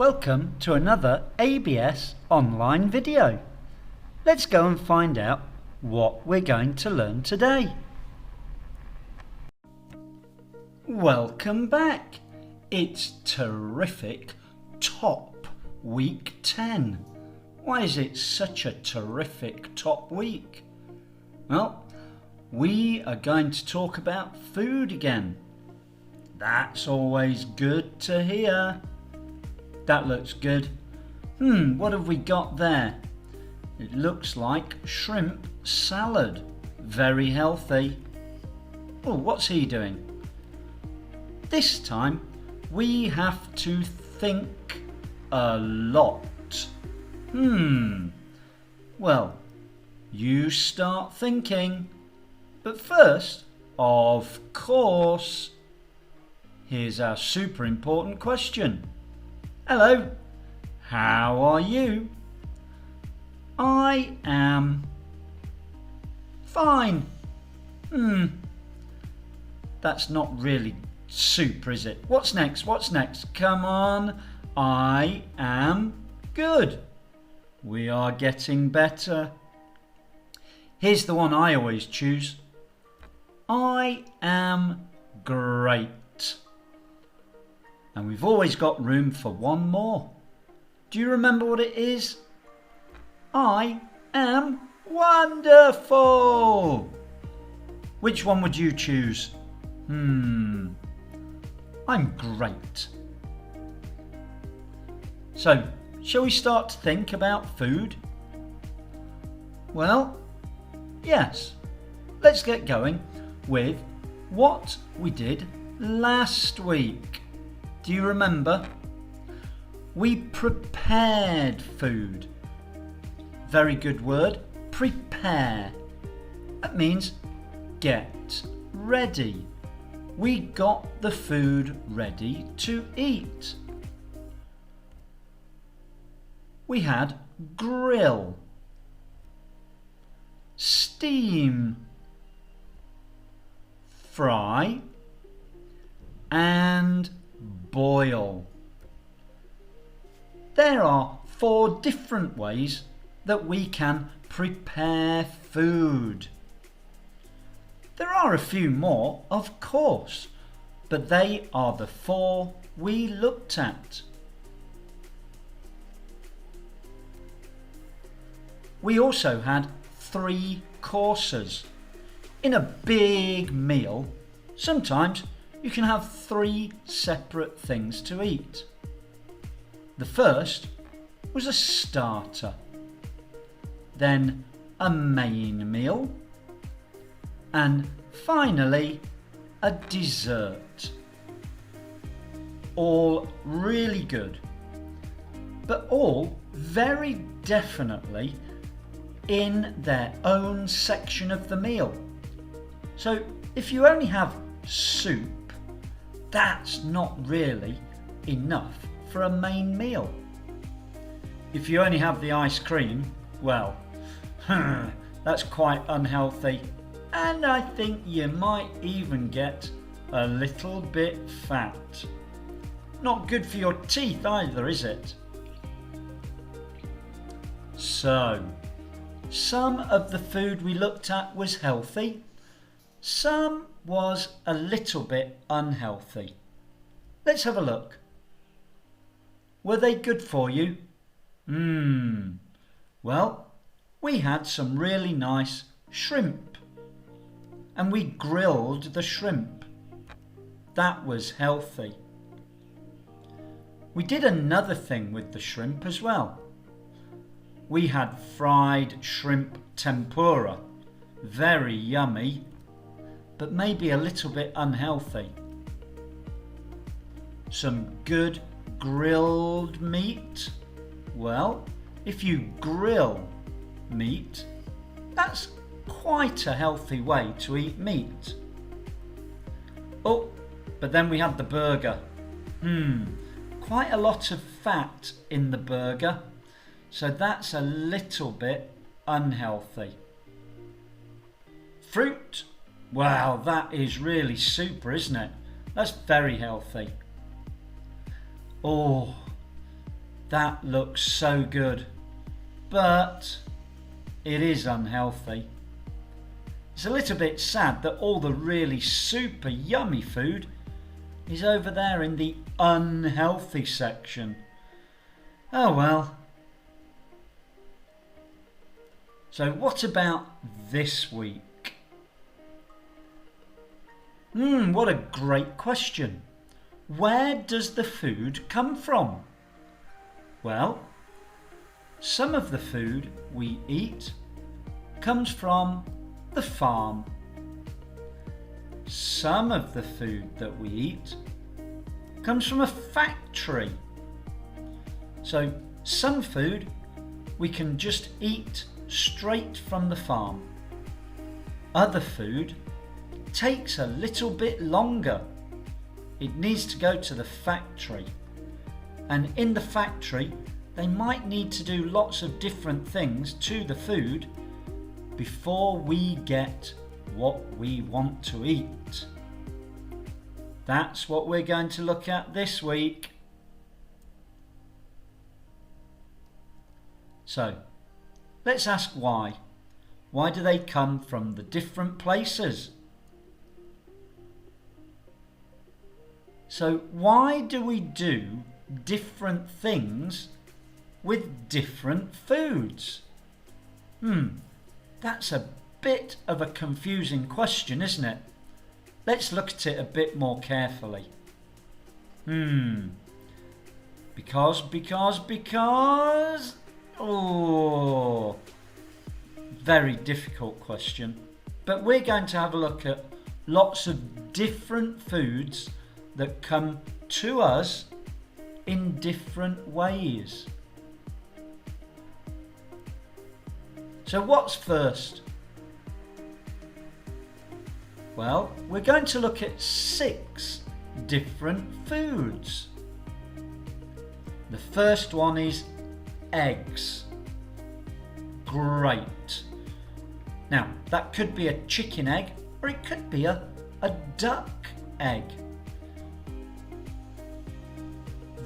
Welcome to another ABS online video. Let's go and find out what we're going to learn today. Welcome back. It's terrific top week 10. Why is it such a terrific top week? Well, we are going to talk about food again. That's always good to hear. That looks good. What have we got there? It looks like shrimp salad. Very healthy. Oh, what's he doing? This time we have to think a lot. Well, you start thinking. But first, of course, here's our super important question. Hello, how are you? I am fine. That's not really super, is it? What's next? What's next? Come on. I am good. We are getting better. Here's the one I always choose. I am great. And we've always got room for one more. Do you remember what it is? I am wonderful. Which one would you choose? I'm great. So, shall we start to think about food? Well, yes. Let's get going with what we did last week. Do you remember? We prepared food. Very good word, prepare. That means get ready. We got the food ready to eat. We had grill, steam, fry, and boil. There are 4 different ways that we can prepare food. There are a few more, of course, but they are the 4 we looked at. We also had 3 courses. In a big meal, sometimes you can have 3 separate things to eat. The first was a starter, then a main meal, and finally a dessert. All really good, but all very definitely in their own section of the meal. So if you only have soup, that's not really enough for a main meal. If you only have the ice cream, well, that's quite unhealthy, and I think you might even get a little bit fat. Not good for your teeth either, is it? So, some of the food we looked at was healthy, some was a little bit unhealthy. Let's have a look. Were they good for you? Well, we had some really nice shrimp, and we grilled the shrimp. That was healthy. We did another thing with the shrimp as well. We had fried shrimp tempura. Very yummy, but maybe a little bit unhealthy. Some good grilled meat. Well, if you grill meat, that's quite a healthy way to eat meat. Oh, but then we had the burger. Quite a lot of fat in the burger, so that's a little bit unhealthy. Fruit. Wow, that is really super, isn't it? That's very healthy. Oh, That looks so good, but it is unhealthy. It's a little bit sad that all the really super yummy food is over there in the unhealthy section. Oh well. So what about this week? What a great question. Where does the food come from? Well, some of the food we eat comes from the farm. Some of the food that we eat comes from a factory. So some food we can just eat straight from the farm. Other food takes a little bit longer. It needs to go to the factory. And in the factory, they might need to do lots of different things to the food before we get what we want to eat. That's what we're going to look at this week. So, let's ask why. Why do they come from the different places? So, why do we do different things with different foods? That's a bit of a confusing question, isn't it? Let's look at it a bit more carefully. Because. Oh, very difficult question. But we're going to have a look at lots of different foods that come to us in different ways. So what's first? Well, we're going to look at 6 different foods. The first one is eggs. Great. Now, that could be a chicken egg or it could be a duck egg.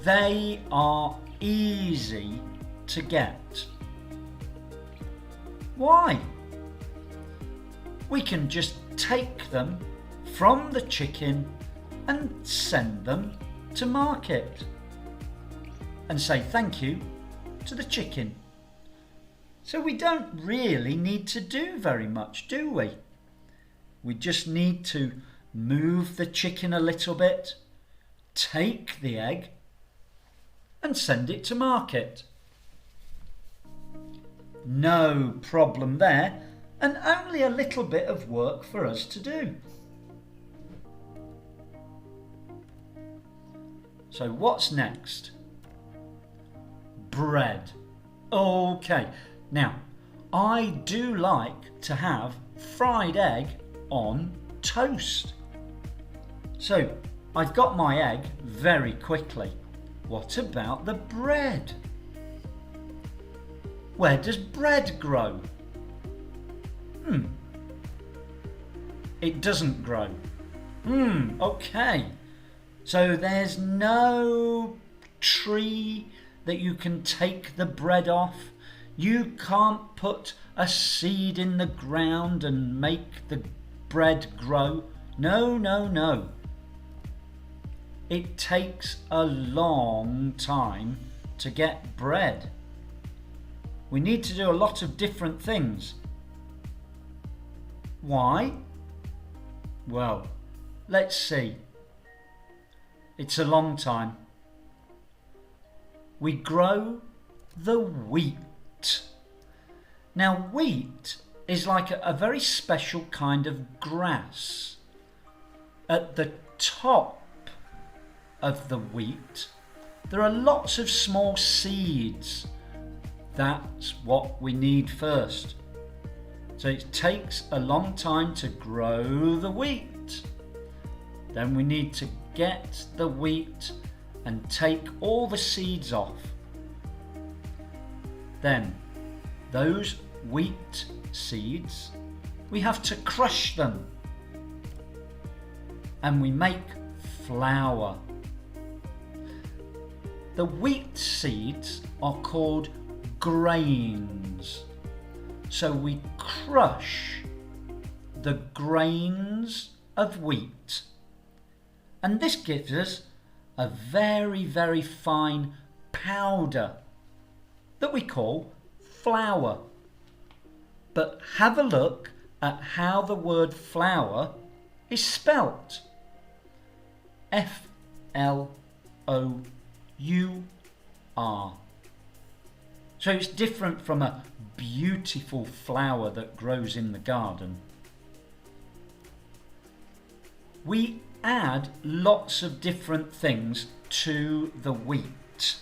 They are easy to get. Why? We can just take them from the chicken and send them to market and say thank you to the chicken. So we don't really need to do very much, do we? We just need to move the chicken a little bit, take the egg and send it to market. No problem there, and only a little bit of work for us to do. So what's next? Bread. Okay, now I do like to have fried egg on toast. So I've got my egg very quickly. What about the bread? Where does bread grow? It doesn't grow. Okay. So there's no tree that you can take the bread off. You can't put a seed in the ground and make the bread grow. No. It takes a long time to get bread. We need to do a lot of different things. Why? Well, let's see. It's a long time. We grow the wheat. Now, wheat is like a very special kind of grass. At the top of the wheat, there are lots of small seeds. That's what we need first. So it takes a long time to grow the wheat. Then we need to get the wheat and take all the seeds off. Then those wheat seeds, we have to crush them. And we make flour. The wheat seeds are called grains. So we crush the grains of wheat. And this gives us a very, very fine powder that we call flour. But have a look at how the word flour is spelt. F-L-O-U-R. So it's different from a beautiful flower that grows in the garden. We add lots of different things to the wheat.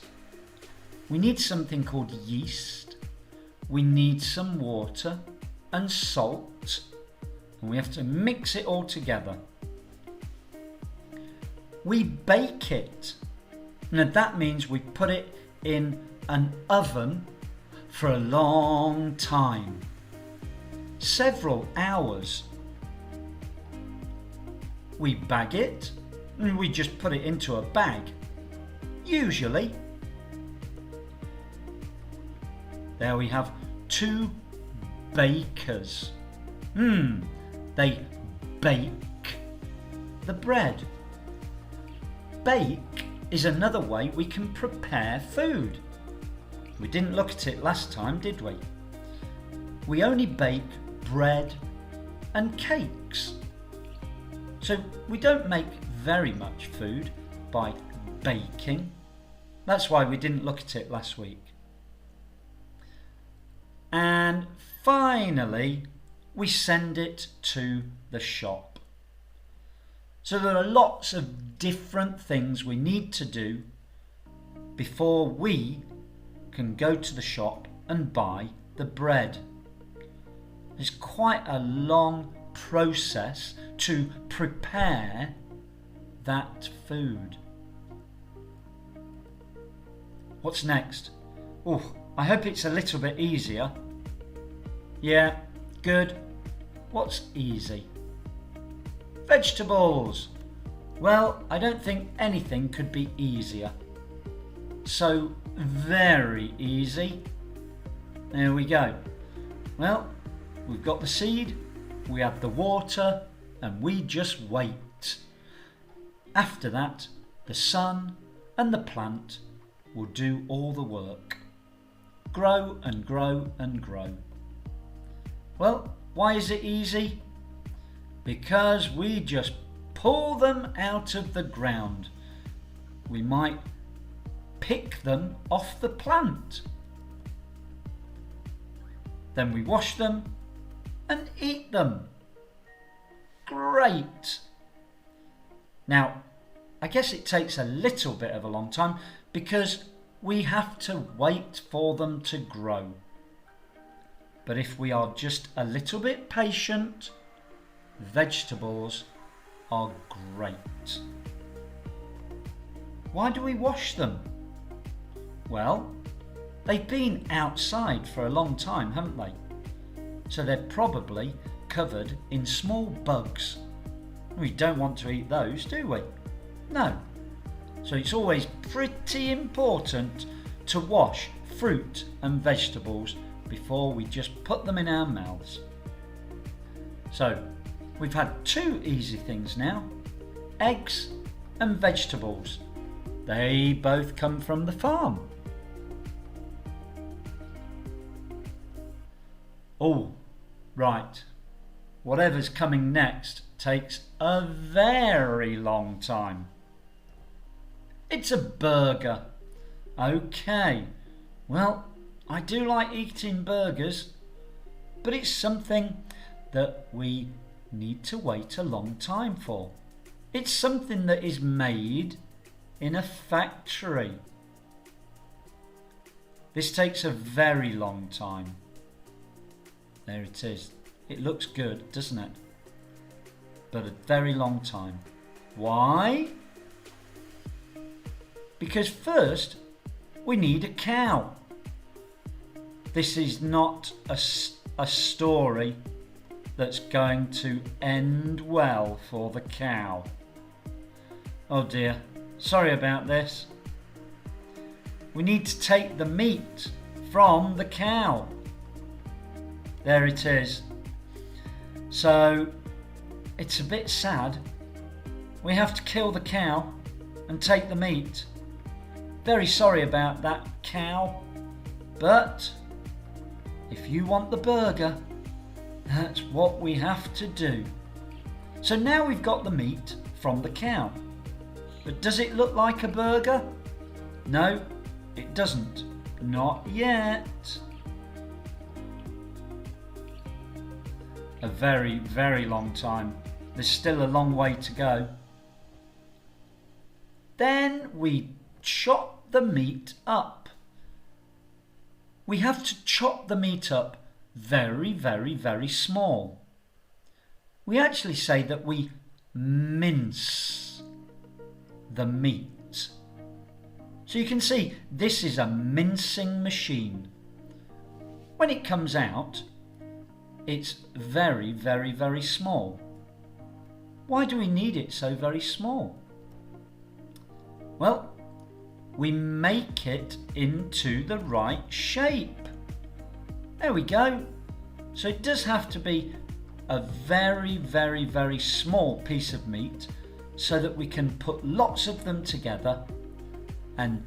We need something called yeast. We need some water and salt. And we have to mix it all together. We bake it. Now that means we put it in an oven for a long time. Several hours. We bag it, and we just put it into a bag. Usually. There we have 2 bakers. They bake the bread. Bake is another way we can prepare food. We didn't look at it last time, did we? We only bake bread and cakes. So we don't make very much food by baking. That's why we didn't look at it last week. And finally, we send it to the shop. So there are lots of different things we need to do before we can go to the shop and buy the bread. It's quite a long process to prepare that food. What's next? Oh, I hope it's a little bit easier. Yeah, good. What's easy? Vegetables. Well, I don't think anything could be easier. So, very easy. There we go. Well, we've got the seed, we have the water, and we just wait. After that, the sun and the plant will do all the work. Grow and grow and grow. Well, why is it easy? Because we just pull them out of the ground. We might pick them off the plant. Then we wash them and eat them. Great! Now, I guess it takes a little bit of a long time because we have to wait for them to grow. But if we are just a little bit patient, vegetables are great. Why do we wash them? Well, they've been outside for a long time, haven't they? So they're probably covered in small bugs. We don't want to eat those, do we? No. So it's always pretty important to wash fruit and vegetables before we just put them in our mouths. So we've had 2 easy things now. Eggs and vegetables. They both come from the farm. Oh, right. Whatever's coming next takes a very long time. It's a burger. Okay. Well, I do like eating burgers, but it's something that we need to wait a long time for. It's something that is made in a factory. This takes a very long time. There it is. It looks good, doesn't it? But a very long time. Why? Because first we need a cow. This is not a story that's going to end well for the cow. Oh dear, sorry about this. we need to take the meat from the cow. There it is. So it's a bit sad. We have to kill the cow and take the meat. Very sorry about that, cow. But if you want the burger, that's what we have to do. So now we've got the meat from the cow. But does it look like a burger? No, it doesn't. Not yet. A very, very long time. There's still a long way to go. Then we chop the meat up. We have to chop the meat up very, very, very small. We actually say that we mince the meat. So you can see this is a mincing machine. When it comes out, it's very, very, very small. Why do we need it so very small? Well, we make it into the right shape. There we go. So it does have to be a very, very, very small piece of meat so that we can put lots of them together and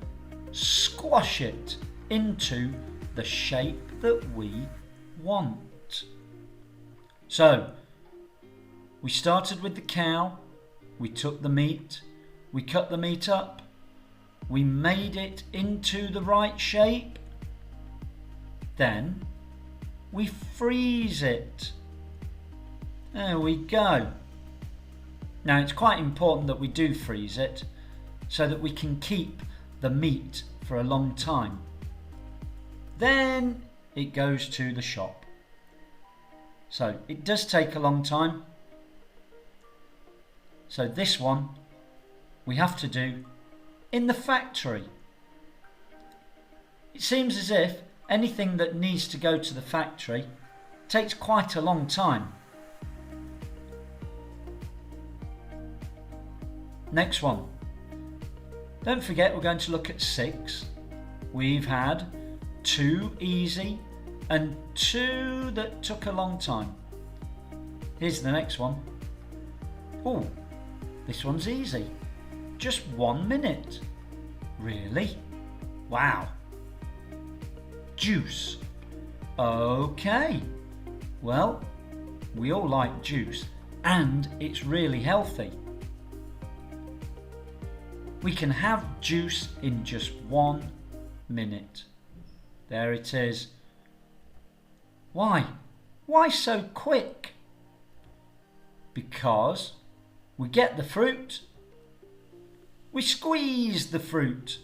squash it into the shape that we want. So we started with the cow, we took the meat, we cut the meat up, we made it into the right shape, then we freeze it. There we go. Now it's quite important that we do freeze it so that we can keep the meat for a long time. Then it goes to the shop. So it does take a long time. So this one we have to do in the factory. It seems as if anything that needs to go to the factory takes quite a long time. Next one. Don't forget we're going to look at 6. We've had 2 easy and 2 that took a long time. Here's the next one. Oh, this one's easy. Just 1 minute. Really? Wow. Juice. Okay. Well, we all like juice and it's really healthy. We can have juice in just 1 minute. There it is. Why? Why so quick? Because we get the fruit, we squeeze the fruit,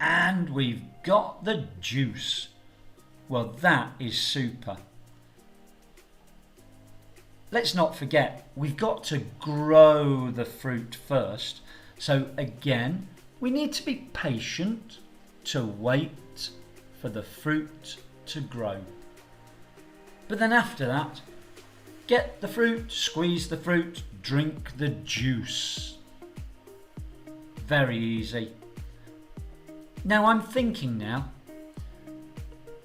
and we've got the juice. Well, that is super. Let's not forget, we've got to grow the fruit first. So again, we need to be patient to wait for the fruit to grow. But then after that, get the fruit, squeeze the fruit, drink the juice. Very easy. Now I'm thinking now,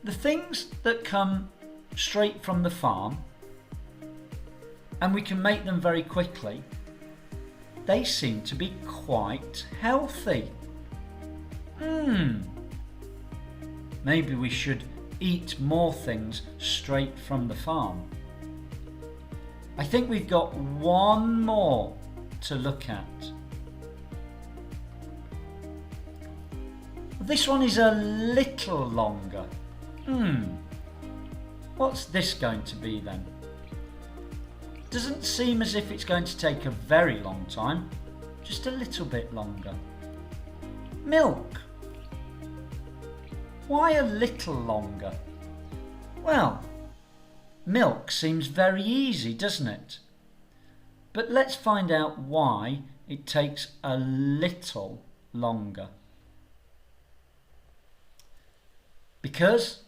the things that come straight from the farm, and we can make them very quickly, they seem to be quite healthy. Maybe we should eat more things straight from the farm. I think we've got one more to look at. This one is a little longer. What's this going to be then? Doesn't seem as if it's going to take a very long time, just a little bit longer. Milk. Why a little longer? Well, milk seems very easy, doesn't it? But let's find out why it takes a little longer. Because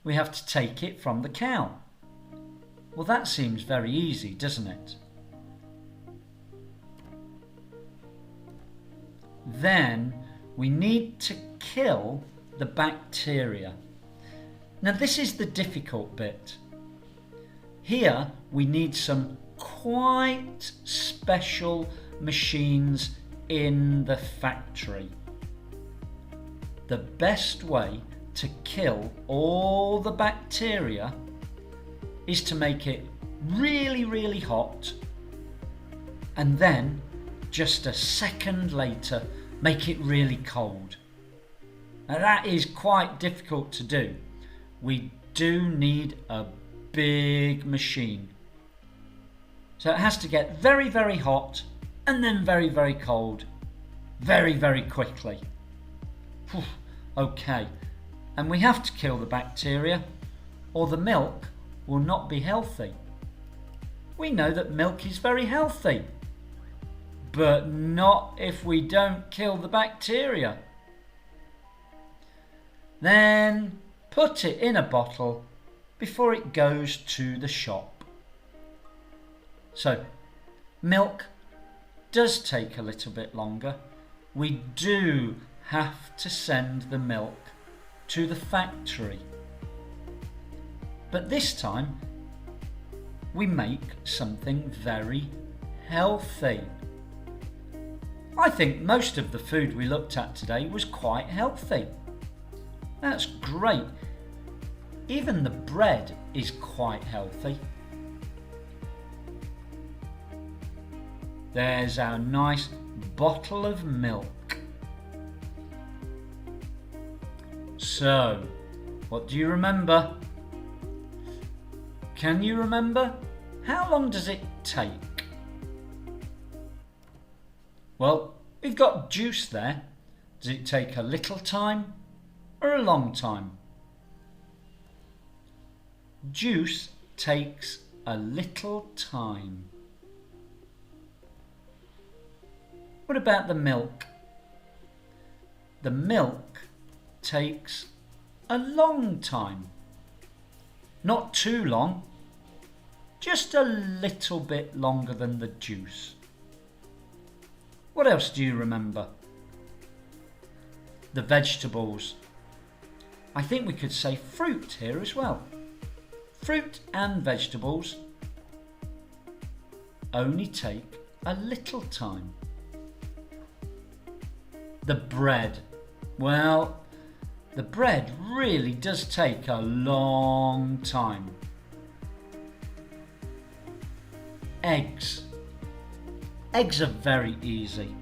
we have to take it from the cow. Well, that seems very easy, doesn't it? Then we need to kill the bacteria. Now this is the difficult bit. Here we need some quite special machines in the factory. The best way to kill all the bacteria is to make it really, really hot, and then just a second later make it really cold. Now that is quite difficult to do. We do need a big machine. So it has to get very, very hot and then very, very cold very, very quickly. Okay, and we have to kill the bacteria or the milk will not be healthy. We know that milk is very healthy, but not if we don't kill the bacteria. Then put it in a bottle before it goes to the shop. So, milk does take a little bit longer. We do have to send the milk to the factory. But this time, we make something very healthy. I think most of the food we looked at today was quite healthy. That's great. Even the bread is quite healthy. There's our nice bottle of milk. So, what do you remember? Can you remember? How long does it take? Well, we've got juice there. Does it take a little time or a long time? Juice takes a little time. What about the milk? The milk takes a long time. Not too long, just a little bit longer than the juice. What else do you remember? The vegetables. I think we could say fruit here as well. Fruit and vegetables only take a little time. The bread. Well, the bread really does take a long time. Eggs. Eggs are very easy.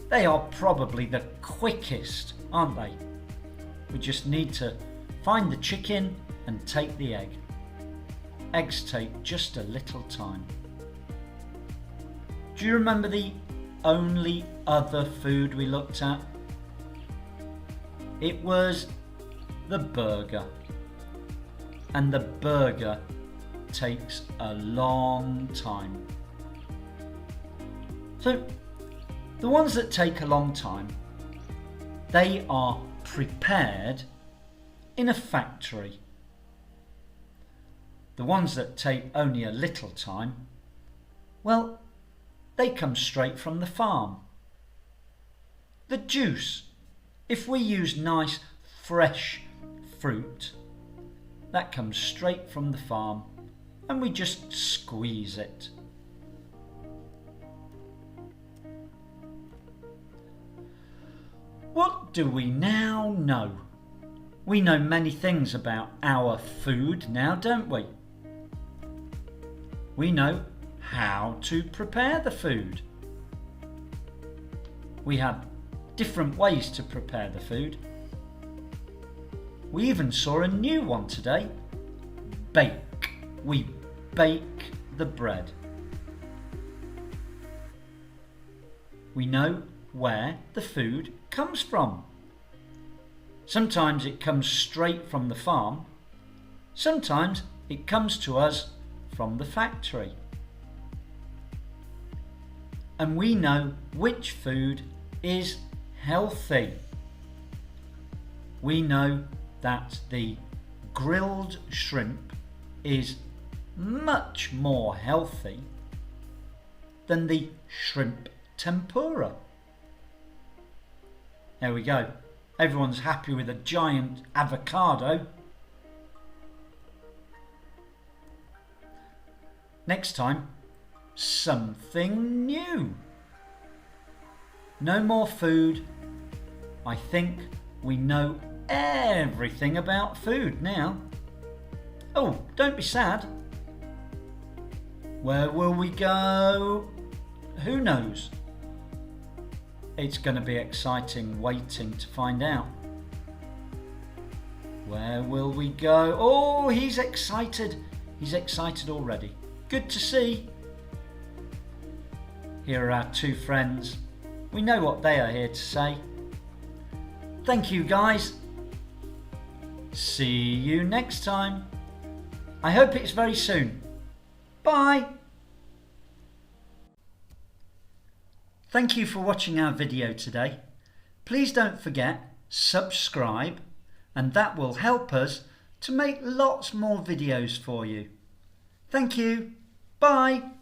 They are probably the quickest, aren't they? We just need to find the chicken and take the egg. Eggs take just a little time. Do you remember the only other food we looked at? It was the burger. And the burger takes a long time. So, the ones that take a long time, they are prepared in a factory. The ones that take only a little time, well, they come straight from the farm. The juice, if we use nice fresh fruit, that comes straight from the farm and we just squeeze it. What do we now know? We know many things about our food now, don't we? We know how to prepare the food. We have different ways to prepare the food. We even saw a new one today. Bake. We bake the bread. We know where the food comes from. Sometimes it comes straight from the farm. Sometimes it comes to us from the factory. And we know which food is healthy. We know that the grilled shrimp is much more healthy than the shrimp tempura. There we go. Everyone's happy with a giant avocado. Next time, something new. No more food. I think we know everything about food now. Oh, don't be sad. Where will we go? Who knows? It's going to be exciting waiting to find out. Where will we go? Oh, he's excited. He's excited already. Good to see. Here are our two friends. We know what they are here to say. Thank you, guys. See you next time. I hope it's very soon. Bye. Thank you for watching our video today. Please don't forget, subscribe, and that will help us to make lots more videos for you. Thank you. Bye.